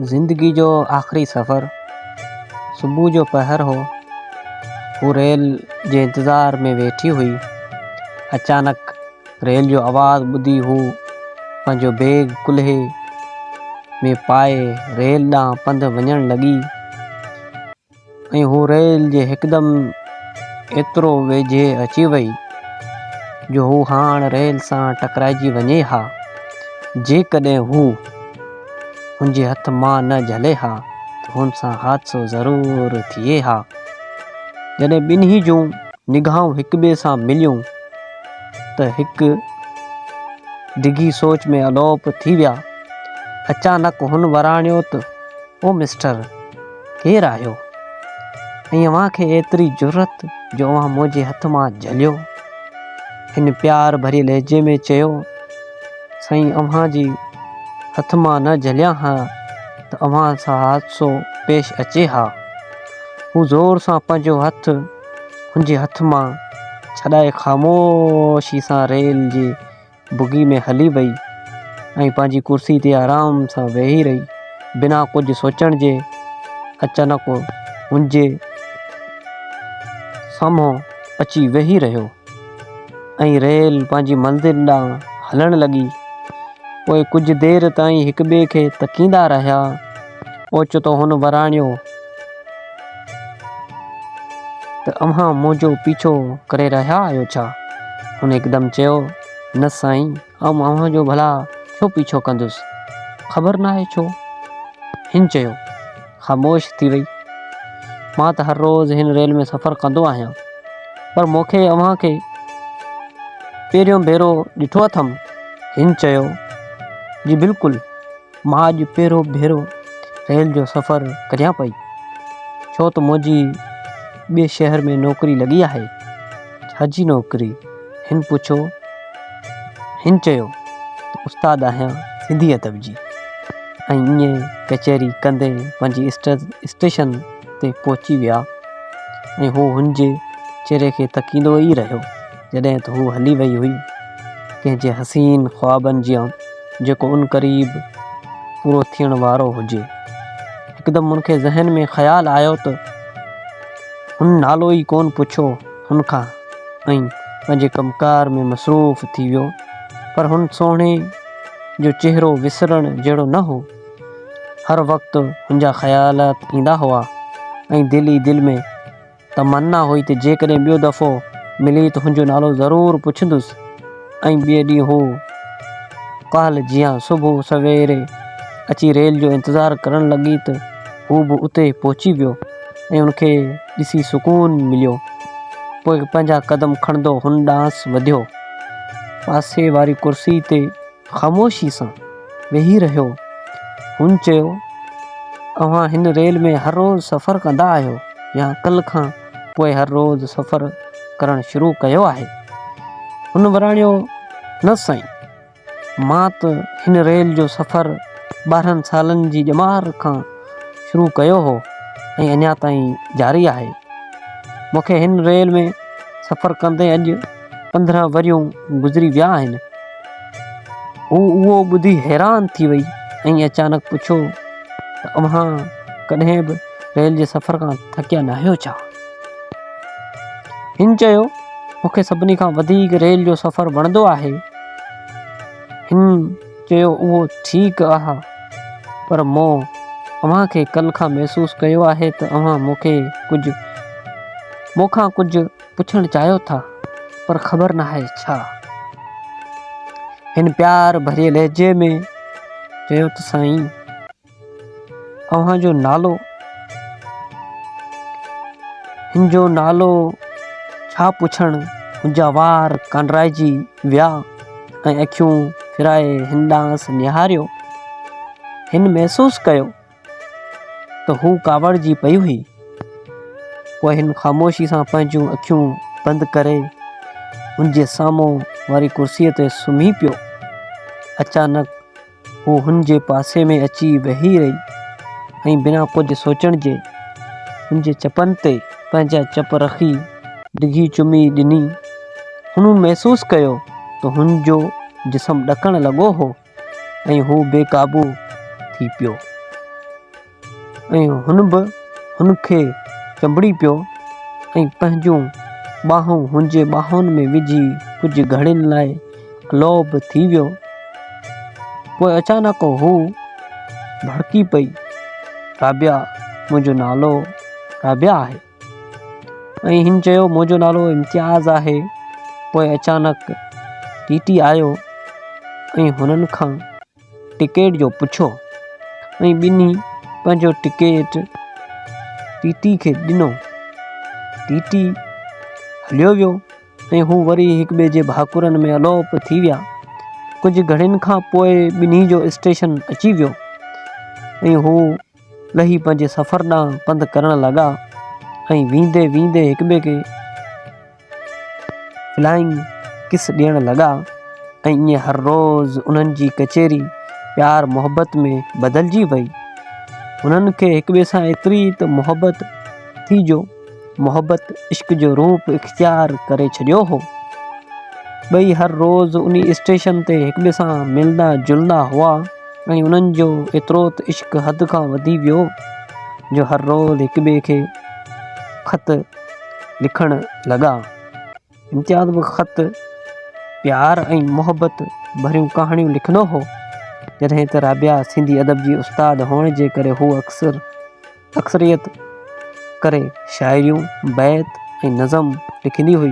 ज़िंदगी जो आख़िरी सफ़र सुबुह जो पहर हो। हू रेल जे इंतज़ार में वेठी हुई। अचानक रेल जो आवाज़ ॿुधी हू पंहिंजो बैग कुल्हे में पाए रेल ॾांहुं पंधु वञण लॻी ऐं हू रेल जे हिकदमि एतिरो वेझे अची वई जो हू हाणे रेल सां टकराइजी वञे हा। जेकॾहिं हू हुनजे हथ मां न झले हा त हुन सां हादसो ज़रूरु थिए हा। जॾहिं ॿिन्ही जूं निगाहूं हिक ॿिए सां मिलियूं त हिकु डिघी सोच में अलोप थी विया। अचानक हुन वराणियो त ओ मिस्टर, केरु आहियो ऐं अव्हांखे एतिरी ज़रूरत जो अव्हां मुंहिंजे हथ मां झलियो। हिन प्यार भरी लहजे में चयो, साईं अव्हांजी हथ मां न झलिया हा त अव्हां सां हादसो पेश अचे हा। हू ज़ोर सां पंहिंजो हथ हुनजे हथ मां छॾाए ख़ामोशी सां रेल जी बुगी में हली वई ऐं पंहिंजी कुर्सी ते आराम सां वेही रही, बिना कुझु सोचण जे। अचानक हुनजे साम्हूं अची वेही रहियो ऐं रेल पंहिंजी मंज़िल ॾांहुं हलण लॻी। पोइ कुझु देरि ताईं हिक ॿिए खे तकींदा रहिया। ओचितो हुन वराणियो त अव्हां मुंहिंजो पीछो करे रहिया आहियो छा? हुन हिकदमि चयो, न साईं, आउं अव्हांजो भला छो पीछो कंदुसि, ख़बर नाहे छो। हिन चयो। ख़ामोश थी वई। मां त हर रोज़ हिन रेल में सफ़र कंदो आहियां, पर मूंखे अव्हांखे पहिरियों भेरो ॾिठो अथमि। हिन चयो, जी बिल्कुलु, मां अॼु पहिरियों भेरो रेल जो सफ़र करियां पई, छो त मुंहिंजी ॿिए शहर में नौकरी लॻी आहे। छा जी नौकरी? हिन पुछो। हिन चयो त उस्ताद आहियां सिंधी अदब जी। ऐं ईअं कचहरी कंदे पंहिंजी स्टेशन ते पहुची विया ऐं हू हुनजे चहिरे खे तकींदो ई रहियो जॾहिं त हू हली वई हुई कंहिंजे हसीन ख्वाबनि जी जेको उन क़रीब पूरो थियण वारो हुजे। हिकदमि हुनखे ज़हन में ख़्यालु आयो त हुन नालो ई कोन पुछो हुन खां ऐं पंहिंजे कमकार में मसरूफ़ थी वियो। पर हुन सोणे जो चहिरो विसरण जहिड़ो न हो। हर वक़्तु हुनजा ख़्यालात ईंदा हुआ ऐं दिल ई दिल में तमन्ना हुई त जेकॾहिं ॿियो दफ़ो मिली त हुनजो नालो ज़रूरु पुछंदुसि। ऐं ॿिए ॾींहुं हू काल्ह जीअं सुबुह सवेरे अची रेल जो इंतज़ारु करणु लॻी त हू बि उते पहुची वियो ऐं उनखे ॾिसी सुकून मिलियो। पोइ पंहिंजा क़दम खणंदो हुन ॾांहुं वधियो। पासे वारी कुर्सी ते ख़ामोशी सां वेही रहियो। हुन चयो, अव्हां हिन रेल में हर रोज़ु सफ़र कंदा आहियो या कल्ह खां पोइ हर रोज़ु सफ़र करणु शुरू कयो आहे? हुन वराणियो, न साईं, मां त हिन रेल जो सफ़र 12 सालनि जी ॼमार खां शुरू कयो हो ऐं अञा ताईं जारी आहे। मूंखे हिन रेल में सफ़र कंदे अॼु 15 वरियूं गुज़री विया आहिनि। हू उहो ॿुधी हैरान थी वई ऐं अचानक पुछो त अव्हां कॾहिं बि रेल जे सफ़र खां थकिया न आहियो छा? हिन चयो, मूंखे सभिनी खां वधीक रेल जो सफ़र वणंदो आहे। हिन चयो, उहो ठीकु आहे, पर मूं अव्हांखे कल्ह खां महसूसु कयो आहे त अव्हां मूंखां कुझु पुछणु चाहियो था, पर ख़बर नाहे छा। हिन प्यार भरे लहजे में चयो त साईं, अव्हांजो नालो? हिन जो नालो छा पुछणु मुंहिंजा वार कांडराइजी विया ऐं अखियूं फिराए हिन ॾांहुं निहारियो। हिन महसूसु कयो त हू कावड़जी पई हुई। पोइ हिन ख़ामोशी सां पंहिंजूं अखियूं बंदि करे हुनजे साम्हूं वारी कुर्सीअ ते सुम्ही पियो। अचानक हू हुनजे पासे में अची वेही रही ऐं बिना कुझु सोचण जे हुनजे चपनि ते पंहिंजा चप रखी डिघी चुमी ॾिनी। हुन महसूसु कयो त हुनजो जिस्म ॾकणु लॻो हो ऐं हू बेकाबू थी पियो। ऐं हुन बि हुनखे चंबड़ी पियो ऐं पंहिंजूं ॿाहूं हुनजे ॿाहुनि में विझी कुझु घड़ियुनि लाइ अलोप थी वियो। पोइ अचानक हू भड़की पई, राबिया, मुंहिंजो नालो राबिया आहे। ऐं हिन चयो, मुंहिंजो नालो इम्तियाज़ आहे। पोइ अचानक टीटी आयो ऐं हुननि खां टिकेट जो पुछो ऐं ॿिन्ही पंहिंजो टिकेट टीटी खे ॾिनो। टीटी हलियो वियो ऐं हू वरी हिक ॿिए जे भाकुरनि में अलोप थी विया। कुझु घड़ियुनि खां पोइ ॿिन्ही जो स्टेशन अची वियो ऐं हू लही पंहिंजे सफ़र ॾांहुं पंधु करणु लॻा ऐं वेंदे वेंदे हिक ॿिए खे फ्लाइंग किस ॾियणु लॻा। ऐं ईअं हर रोज़ु उन्हनि जी कचेरी प्यार मोहबत में बदिलजी वई। उन्हनि खे हिक ॿिए सां एतिरी त मोहबत थी जो मोहबत इश्क जो रूप इख्तियार करे छॾियो हो। ॿई हर रोज़ु उन स्टेशन ते हिक ॿिए सां मिलंदा जुलंदा हुआ ऐं उन्हनि जो एतिरो त इश्क हद खां वधी वियो जो हर रोज़ु हिक ॿिए खे ख़त लिखणु लॻा। इम्तियाज़ बि ख़त प्यार ऐं मोहबत भरियूं कहाणियूं लिखंदो हो। जॾहिं त राबिया सिंधी अदब जी उस्ताद हुअण जे करे हू अक्सरियत करे शाइरियूं, बैत ऐं नज़म लिखंदी हुई,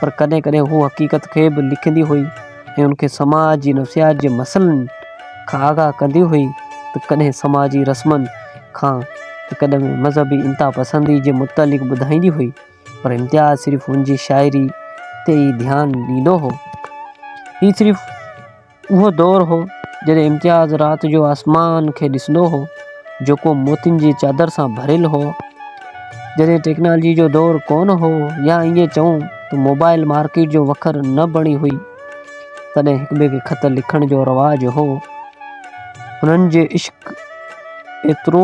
पर कॾहिं कॾहिं हू हक़ीक़त खे बि लिखंदी हुई ऐं उनखे समाज जी नफ़सियात जे मसइलनि खां आगाह कंदी हुई, त कॾहिं समाजी रस्मनि खां त कॾहिं मज़हबी इंता पसंदी जे मुतालिक़ ॿुधाईंदी हुई। पर इम्तियाज़ सिर्फ़ु हुनजी शाइरी ते ई ध्यानु ॾींदो हो। हीउ सिर्फ़ु उहो दौरु हो जॾहिं इम्तियाज़ राति जो आसमान खे ॾिसंदो हो जेको मोतियुनि जी चादर सां भरियलु हो। जॾहिं टेक्नोलॉजी जो दौरु कोन हो या ईअं चऊं त मोबाइल मार्केट जो वखर न बणी हुई, तॾहिं हिक ॿिए खे ख़त लिखण जो रवाजु हो। हुननि जे इश्क एतिरो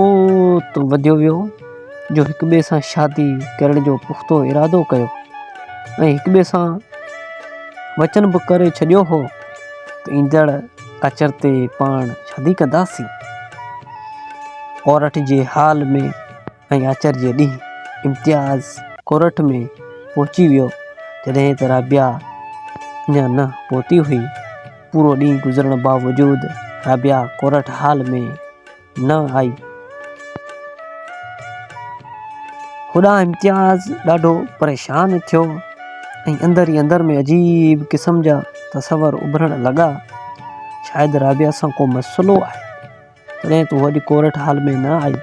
त वधियो वियो जो हिक ॿिए सां शादी करण जो पुख़्तो इरादो कयो ऐं हिक ॿिए सां वचन बि करे छॾियो हो त ईंदड़ अचर ते पाण शादी कंदासीं। कोरठ जे हाल में ऐं अचर जे ॾींहुं इम्तियाज़ कोरठ में पहुची वियो जॾहिं त राबिया अञा न पहुती हुई। पूरो ॾींहुं गुज़रण बावजूदि राबिया कोरठ हाल में न आई। होॾां इम्तियाज़ ॾाढो परेशान थियो ऐं अंदर ई अंदर में अजीब क़िस्म जा तसवर उभरण लॻा। शायदि राबिया सां को मसइलो आहे, तॾहिं तूं अॼु कोरठ हाल में न आई।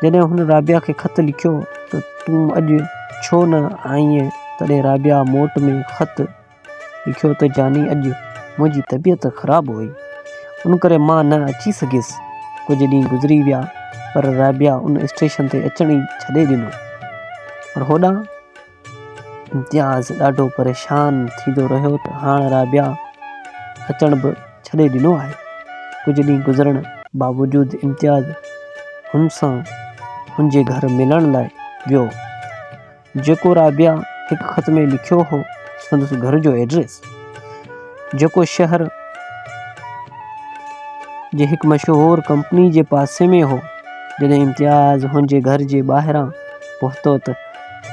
जॾहिं हुन राबिया खे ख़त लिखियो त तूं अॼु छो न आईं, तॾहिं राबिया मोट में ख़त लिखियो त जानी अॼु मुंहिंजी तबीयत ख़राबु हुई, उन करे मां न अची सघियसि। कुझु ॾींहं गुज़री विया पर राबिया उन स्टेशन ते अचण ई छॾे ॾिनो। पर होॾां इम्तियाज़ ॾाढो परेशान थींदो रहियो त हाणे राबिया अचण बि छॾे ॾिनो आहे। कुझु ॾींहं गुज़रण बावजूदि इम्तियाज़ हुन सां हुनजे घर मिलण लाइ वियो, जेको राबिया हिकु ख़त में लिखियो हो संदसि घर जो एड्रेस, जेको शहर जे हिकु मशहूरु कंपनी जे पासे में हो। जॾहिं इम्तियाज़ हुनजे घर जे ॿाहिरां पहुतो त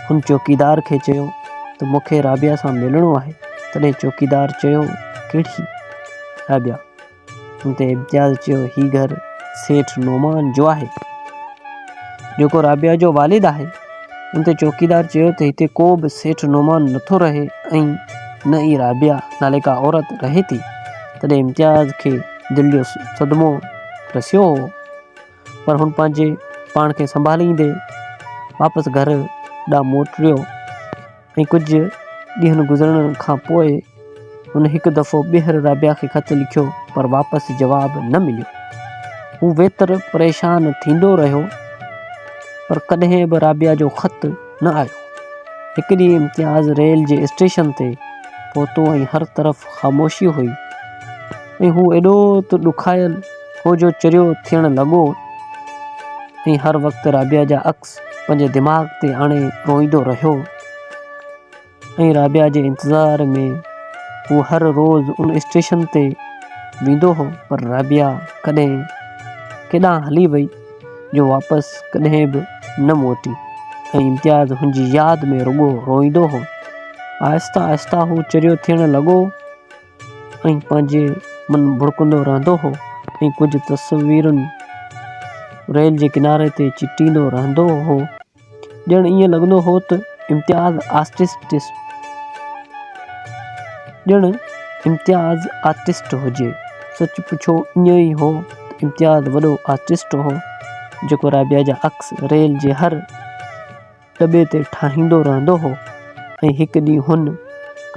हुन चौकीदार खे चयो त मूंखे राबिया सां मिलणो आहे। तॾहिं चौकीदार चयो, कहिड़ी राबिया? हुन ते इम्तियाज़ चयो, ही घर सेठ नोमान जो आहे, जेको राबिया जो वालिद आहे। उन ते चौकीदार चयो त हिते को बि सेठ नोमान नथो रहे ऐं न ई राबिया नाले का औरत रहे थी। तॾहिं इम्तियाज़ खे दिलि जो सदमो रसियो हो, पर हुन पंहिंजे पाण खे संभालींदे वापसि घर ॾांहुं मोटियो ऐं कुझु ॾींहंनि गुज़रण खां पोइ हुन हिकु दफ़ो ॿीहर राबिया खे ख़त लिखियो, पर वापसि जवाबु न मिलियो। हू वेतर परेशान थींदो रहियो, पर कॾहिं बि राबिया जो ख़त न आयो। हिकु ॾींहुं इम्तियाज़ रेल जे स्टेशन ते पहुतो ऐं हर तरफ़ ख़ामोशी हुई ऐं हू एॾो त ॾुखायल हो जो चरियो थियणु लॻो ऐं हर वक़्तु राबिया जा अक्स पंहिंजे दिमाग़ ते आणे रोईंदो रहियो। ऐं राबिया जे इंतज़ार में हू हर रोज़ु उन स्टेशन ते वेंदो हो, पर राबिया कॾहिं केॾांहुं हली वई जो वापसि कॾहिं बि न मोटी। ऐं इम्तियाज़ हुनजी यादि में रुॻो रोईंदो हो। आहिस्ता आहिस्ता हू चरियो थियण लॻो ऐं पंहिंजे मन भुड़कंदो रहंदो हो ऐं कुझु तस्वीरुनि रेल जे किनारे ते चिटींदो रहंदो हो। ॼण ईअं लॻंदो हो त इम्तियाज़ आर्टिस्ट हुजे। सच पुछो ईअं ई हो त इम्तियाज़ वॾो आर्टिस्ट हो, जेको राबिया जा अक्स रेल जे हर दॿे ते ठाहींदो रहंदो हो। ऐं हिकु ॾींहुं हुन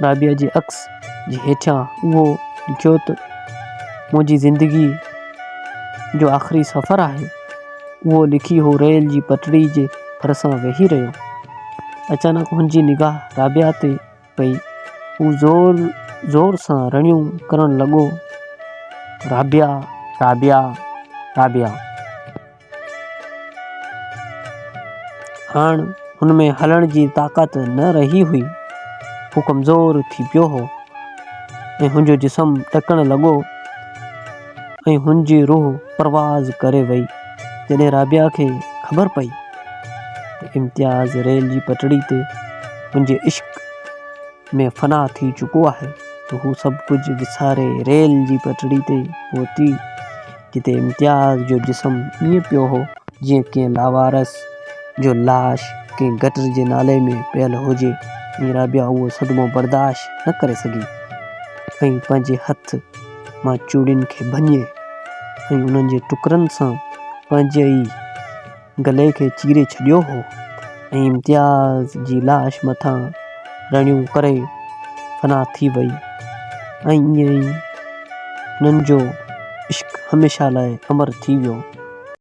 राबिया जे अक्स जे हेठियां उहो लिखियो त मुंहिंजी ज़िंदगी जो आख़िरी सफ़र आहे। उहो लिखी हू रेल जी पटड़ी जे भरिसां वेही रहियो। अचानक हुनजी निगाह राबिया ते पई। हू ज़ोर सां रड़ियूं करण लॻो, राबिया, राबिया, राबिया। हाणे हुन में हलण जी ताक़त न रही हुई। हू कमज़ोर थी पियो हो ऐं हुनजो जिस्म ॾकण लॻो ऐं हुनजी रूह परवाज़ करे वई। जॾहिं राबिया खे ख़बर पई त इम्तियाज़ रेल जी पटड़ी ते हुनजे इश्क में फ़ना थी चुको आहे, त हू सभु कुझु विसारे रेल जी पटड़ी ते पहुती, जिते इम्तियाज़ जो जिस्म ईअं पियो हो जीअं कंहिं लावारस जो लाश कंहिं गटर जे नाले में पियल हुजे। ऐं राबिया उहो सदमो बर्दाश्त न करे सघी ऐं पंहिंजे हथ मां चूड़ियुनि खे भञे ऐं उन्हनि जे टुकरनि सां पंहिंजे ई गले खे चीरे छॾियो हो। ऐं इम्तियाज़ जी लाश मथां रड़ियूं करे फ़ना थी वई। ऐं ईअं ई हुननि जो इश्क हमेशह लाइ अमर थी वियो।